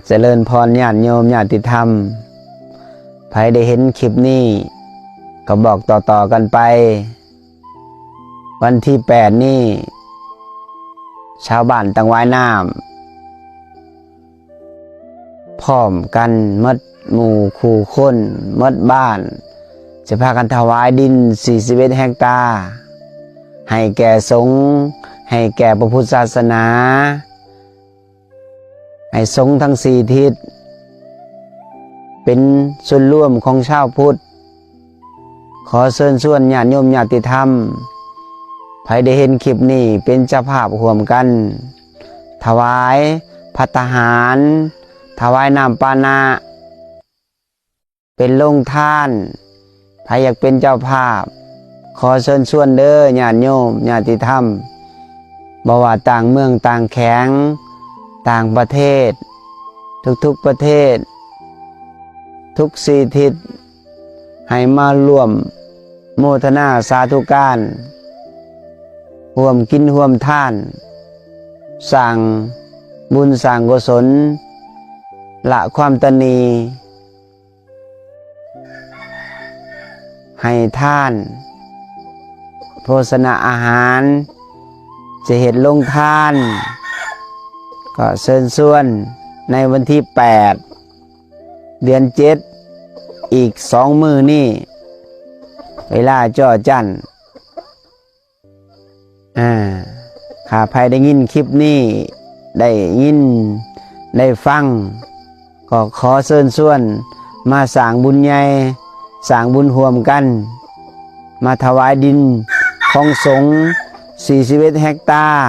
เจริญพรญาติโยมญาติธรรมใครได้เห็นคลิปนี้ก็บอกต่อกันไปวันที่8นี่ชาวบ้านตั้งไว้น้ำพร้อมกันมดหมู่คู่คนมดบ้านจะพากันถวายดิน41 เฮกตาร์ให้แก่สงฆ์ให้แก่พระพุทธศาสนาให้สงฆ์ทั้ง4 ทิศเป็นส่วนร่วมของชาวพุทธขอเชิญชวนญาติโยมญาติธรรมใครได้เห็นคลิปนี้เป็นเจ้าภาพร่วมกันถวายภัตตาหารถวายน้ำปานะเป็นโรงทานใครอยากเป็นเจ้าภาพขอเชิญชวนเด้อญาติโยมญาติธรรมบ่ว่าต่างเมืองต่างแข็งต่างประเทศทุกประเทศทุก4 ทิศให้มาร่วมโมทนาสาธุการร่วมกินร่วมทานสร้างบุญสร้างกุศลละความตนีให้ทานโภชนาอาหารจะเห็นลงทานก็เชิญชวนในวันที่8 เดือน 7อีก2 มื้อนี่เวลาจ่อจันข้าภัยได้ยินคลิปนี้ได้ยินได้ฟังก็ขอเชิญชวนมาสร้างบุญใหญ่สร้างบุญร่วมกันมาถวายดินของสงฆ์41 เฮกตาร์